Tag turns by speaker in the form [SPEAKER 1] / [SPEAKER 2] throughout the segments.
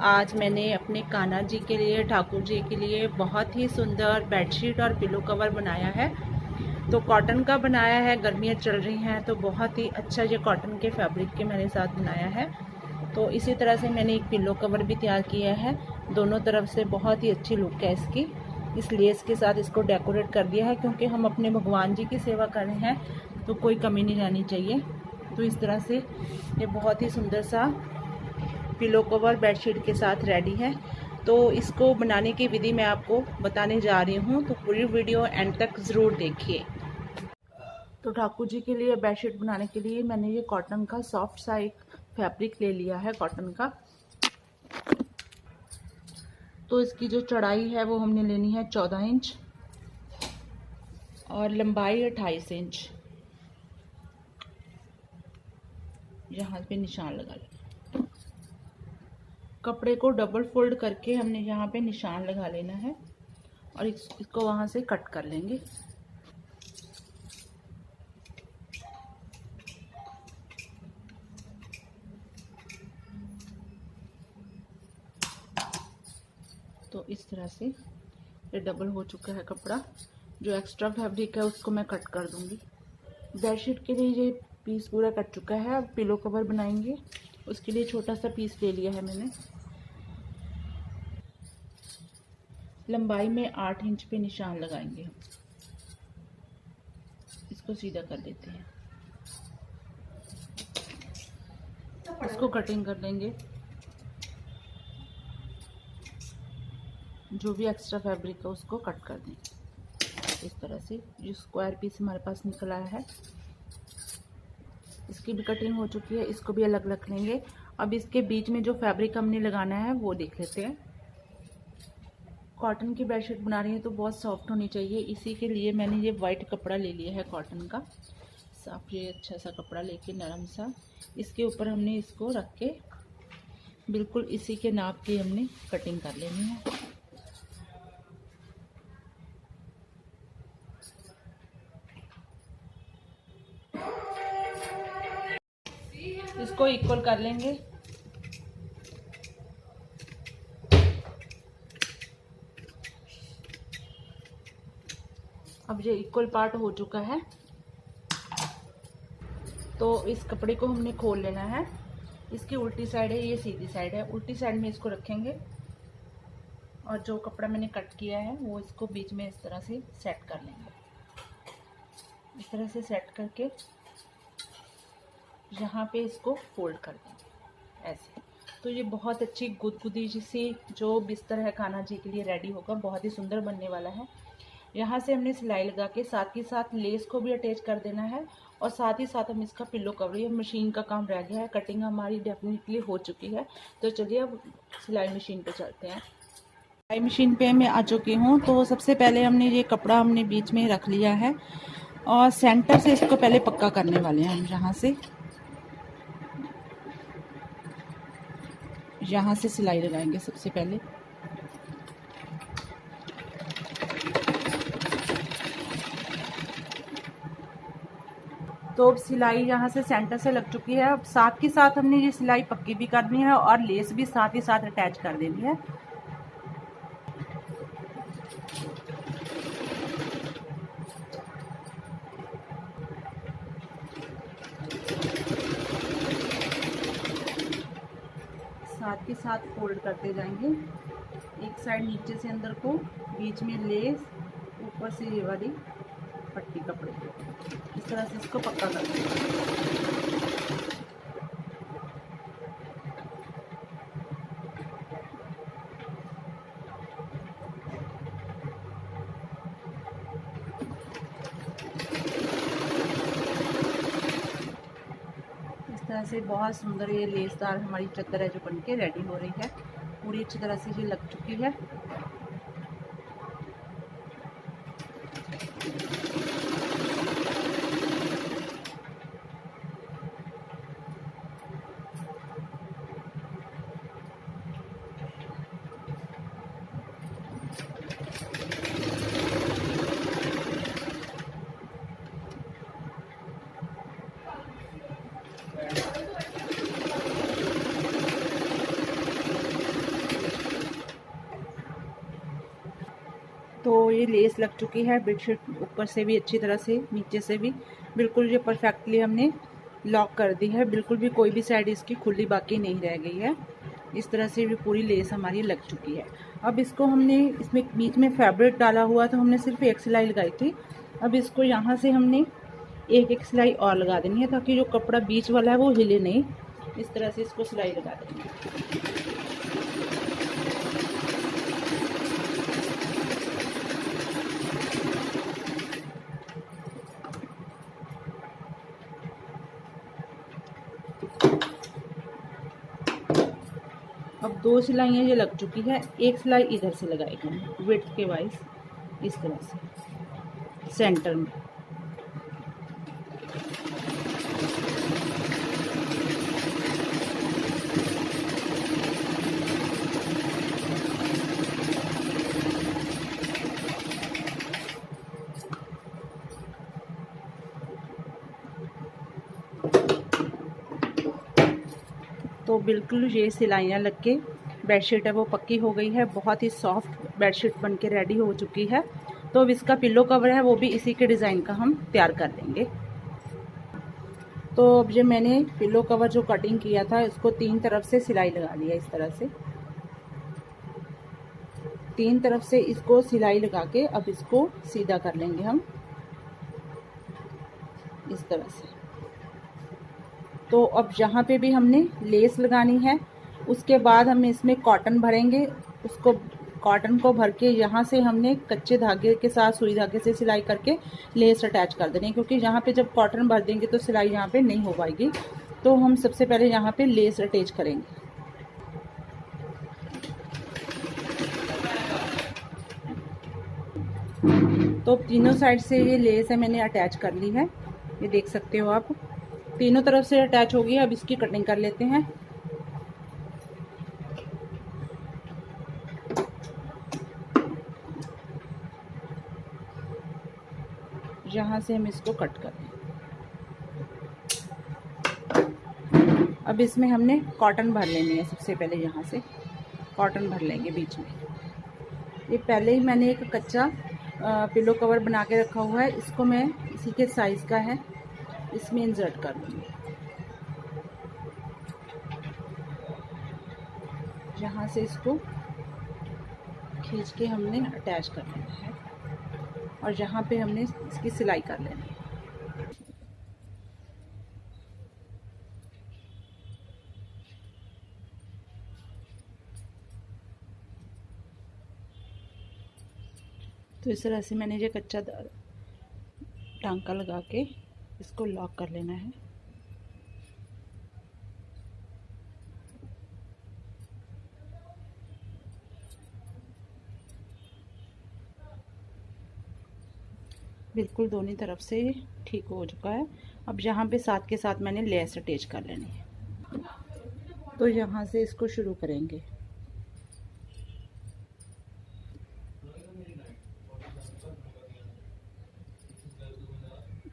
[SPEAKER 1] आज मैंने अपने कान्हा जी के लिए, ठाकुर जी के लिए बहुत ही सुंदर बेडशीट और पिलो कवर बनाया है। तो कॉटन का बनाया है, गर्मियाँ चल रही हैं तो बहुत ही अच्छा ये कॉटन के फैब्रिक के मेरे साथ बनाया है। तो इसी तरह से मैंने एक पिलो कवर भी तैयार किया है। दोनों तरफ से बहुत ही अच्छी लुक है इसकी। इस लेस के साथ इसको डेकोरेट कर दिया है क्योंकि हम अपने भगवान जी की सेवा कर रहे हैं तो कोई कमी नहीं रहनी चाहिए। तो इस तरह से ये बहुत ही सुंदर सा पिलो कवर बेडशीट के साथ रेडी है। तो इसको बनाने की विधि मैं आपको बताने जा रही हूँ, तो पूरी वीडियो एंड तक ज़रूर देखिए। तो ठाकुर जी के लिए बेडशीट बनाने के लिए मैंने ये कॉटन का सॉफ्ट सा एक फैब्रिक ले लिया है कॉटन का। तो इसकी जो चौड़ाई है वो हमने लेनी है 14 इंच और लंबाई 28 इंच। यहाँ पे निशान लगा लेना। कपड़े को डबल फोल्ड करके हमने यहाँ पे निशान लगा लेना है और इसको वहाँ से कट कर लेंगे। तो इस तरह से ये डबल हो चुका है कपड़ा। जो एक्स्ट्रा फैब्रिक है उसको मैं कट कर दूंगी। बेडशीट के लिए ये पीस पूरा कट चुका है। अब पिलो कवर बनाएंगे, उसके लिए छोटा सा पीस ले लिया है मैंने। लंबाई में 8 इंच पे निशान लगाएंगे हम। इसको सीधा कर देते हैं, इसको कटिंग कर लेंगे। जो भी एक्स्ट्रा फैब्रिक है उसको कट कर देंगे इस तरह से। जो स्क्वायर पीस हमारे पास निकल आया है इसकी भी कटिंग हो चुकी है, इसको भी अलग रख लेंगे। अब इसके बीच में जो फैब्रिक हमने लगाना है वो देख लेते हैं। कॉटन की बेडशीट बना रही है तो बहुत सॉफ्ट होनी चाहिए, इसी के लिए मैंने ये वाइट कपड़ा ले लिया है कॉटन का साफ। ये अच्छा सा कपड़ा लेके नरम सा, इसके ऊपर हमने इसको रख के बिल्कुल इसी के नाप की हमने कटिंग कर लेनी है। इसको इक्वल कर लेंगे। अब ये इक्वल पार्ट हो चुका है तो इस कपड़े को हमने खोल लेना है। इसकी उल्टी साइड है, ये सीधी साइड है। उल्टी साइड में इसको रखेंगे और जो कपड़ा मैंने कट किया है वो इसको बीच में इस तरह से सेट कर लेंगे। इस तरह से सेट करके यहाँ पे इसको फोल्ड कर देंगे ऐसे। तो ये बहुत अच्छी गुदगुदी सी जो बिस्तर है कान्हा जी के लिए रेडी होगा, बहुत ही सुंदर बनने वाला है। यहाँ से हमने सिलाई लगा के साथ ही साथ लेस को भी अटैच कर देना है और साथ ही साथ हम इसका पिलो कवर, ये मशीन का काम रह गया है। कटिंग हमारी डेफिनेटली हो चुकी है। तो चलिए अब सिलाई मशीन पे चलते हैं। सिलाई मशीन पे मैं आ चुकी हूँ। तो सबसे पहले हमने ये कपड़ा हमने बीच में रख लिया है और सेंटर से इसको पहले पक्का करने वाले हैं हम। यहाँ से सिलाई लगाएंगे सबसे पहले। तो अब सिलाई यहाँ से सेंटर से लग चुकी है। अब साथ के साथ हमने ये सिलाई पक्की भी करनी है और लेस भी साथ ही साथ अटैच कर देनी है। साथ के साथ फोल्ड करते जाएंगे। एक साइड नीचे से अंदर को, बीच में लेस, ऊपर से ये वाली पट्टी कपड़े की। इस तरह से इसको पक्का कर देंगे। इस तरह से बहुत सुंदर ये लेसदार हमारी चद्दर है जो बनके रेडी हो रही है। पूरी अच्छी तरह से ये लग चुकी है। तो ये लेस लग चुकी है बेडशीट ऊपर से भी अच्छी तरह से, नीचे से भी बिल्कुल ये परफेक्टली हमने लॉक कर दी है। बिल्कुल भी कोई भी साइड इसकी खुली बाकी नहीं रह गई है। इस तरह से भी पूरी लेस हमारी लग चुकी है। अब इसको हमने इसमें बीच में फैब्रिक डाला हुआ तो हमने सिर्फ एक सिलाई लगाई थी। अब इसको यहाँ से हमने एक एक सिलाई और लगा देनी है ताकि जो कपड़ा बीच वाला है वो हिले नहीं। इस तरह से इसको सिलाई लगा देनी है। अब 2 सिलाइयाँ ये लग चुकी है, एक सिलाई इधर से लगाएंगे विड्थ के वाइज, इस तरह से सेंटर में। तो बिल्कुल ये सिलाइयाँ लग के बेडशीट है वो पक्की हो गई है। बहुत ही सॉफ्ट बेडशीट बन के रेडी हो चुकी है। तो अब इसका पिलो कवर है वो भी इसी के डिज़ाइन का हम तैयार कर लेंगे। तो अब ये मैंने पिलो कवर जो कटिंग किया था इसको 3 तरफ से सिलाई लगा लिया। इस तरह से 3 तरफ से इसको सिलाई लगा के अब इसको सीधा कर लेंगे हम इस तरह से। तो अब यहाँ पे भी हमने लेस लगानी है, उसके बाद हम इसमें कॉटन भरेंगे। उसको कॉटन को भर के यहाँ से हमने कच्चे धागे के साथ सुई धागे से सिलाई करके लेस अटैच कर देनी है, क्योंकि यहाँ पे जब कॉटन भर देंगे तो सिलाई यहाँ पे नहीं हो पाएगी। तो हम सबसे पहले यहाँ पे लेस अटैच करेंगे। तो तीनों साइड से ये लेस है मैंने अटैच कर ली है, ये देख सकते हो आप, तीनों तरफ से अटैच होगी। अब इसकी कटिंग कर लेते हैं। यहाँ से हम इसको कट कर लें। अब इसमें हमने कॉटन भर लेनी है। सबसे पहले यहाँ से कॉटन भर लेंगे बीच में। ये पहले ही मैंने एक कच्चा पिलो कवर बना के रखा हुआ है, इसको मैं इसी के साइज़ का है इसमें इंसर्ट कर लूँगी। यहाँ से इसको खींच के हमने अटैच कर लेना है और यहाँ पे हमने इसकी सिलाई कर लेनी है। तो इस तरह से मैंने ये कच्चा टांका लगा के इसको लॉक कर लेना है। बिल्कुल दोनों तरफ से ठीक हो चुका है। अब यहाँ पे साथ के साथ मैंने लेस अटैच कर लेनी है। तो यहाँ से इसको शुरू करेंगे।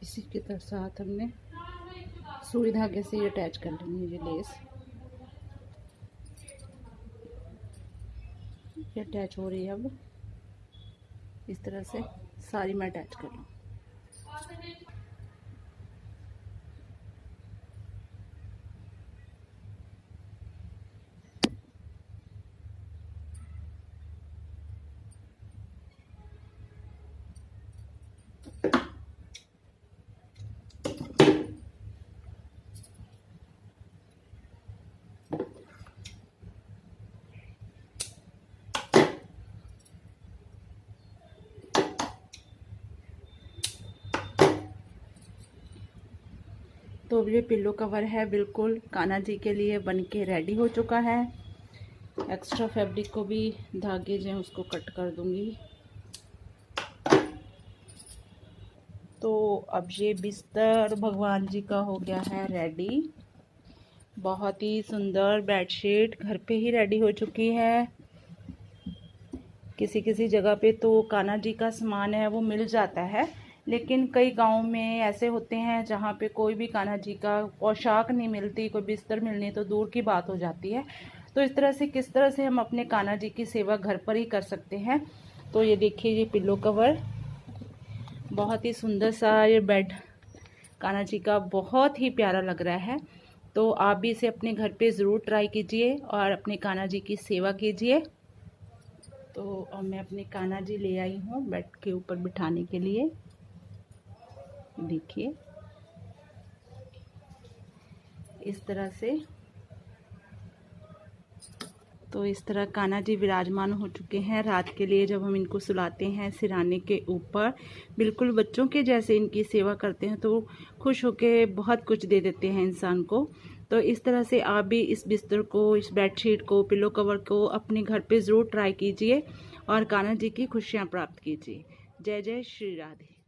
[SPEAKER 1] इसी के साथ हमने सुई धागे से अटैच कर लेनी है। ये लेस ये अटैच हो रही है। अब इस तरह से सारी मैं अटैच कर लूँ। तो अब ये पिल्लो कवर है बिल्कुल कान्हा जी के लिए बन के रेडी हो चुका है। एक्स्ट्रा फैब्रिक को भी धागे जो हैं उसको कट कर दूंगी। तो अब ये बिस्तर भगवान जी का हो गया है रेडी। बहुत ही सुंदर बेडशीट घर पे ही रेडी हो चुकी है। किसी किसी जगह पे तो कान्हा जी का सामान है वो मिल जाता है, लेकिन कई गाँव में ऐसे होते हैं जहाँ पे कोई भी कान्हा जी का पोशाक नहीं मिलती, कोई बिस्तर मिलनी तो दूर की बात हो जाती है। तो इस तरह से किस तरह से हम अपने कान्हा जी की सेवा घर पर ही कर सकते हैं, तो ये देखिए ये पिलो कवर बहुत ही सुंदर सा ये बेड कान्हा जी का बहुत ही प्यारा लग रहा है। तो आप भी इसे अपने घर पे ज़रूर ट्राई कीजिए और अपने कान्हा जी की सेवा कीजिए। तो अब मैं अपने कान्हा जी ले आई हूँ बेड के ऊपर बिठाने के लिए। देखिए इस तरह से, तो इस तरह कान्हा जी विराजमान हो चुके हैं। रात के लिए जब हम इनको सुलाते हैं सिरहाने के ऊपर, बिल्कुल बच्चों के जैसे इनकी सेवा करते हैं तो खुश होके बहुत कुछ दे देते हैं इंसान को। तो इस तरह से आप भी इस बिस्तर को, इस बेडशीट को, पिलो कवर को अपने घर पे ज़रूर ट्राई कीजिए और कान्हा जी की खुशियाँ प्राप्त कीजिए। जय जय श्री राधे।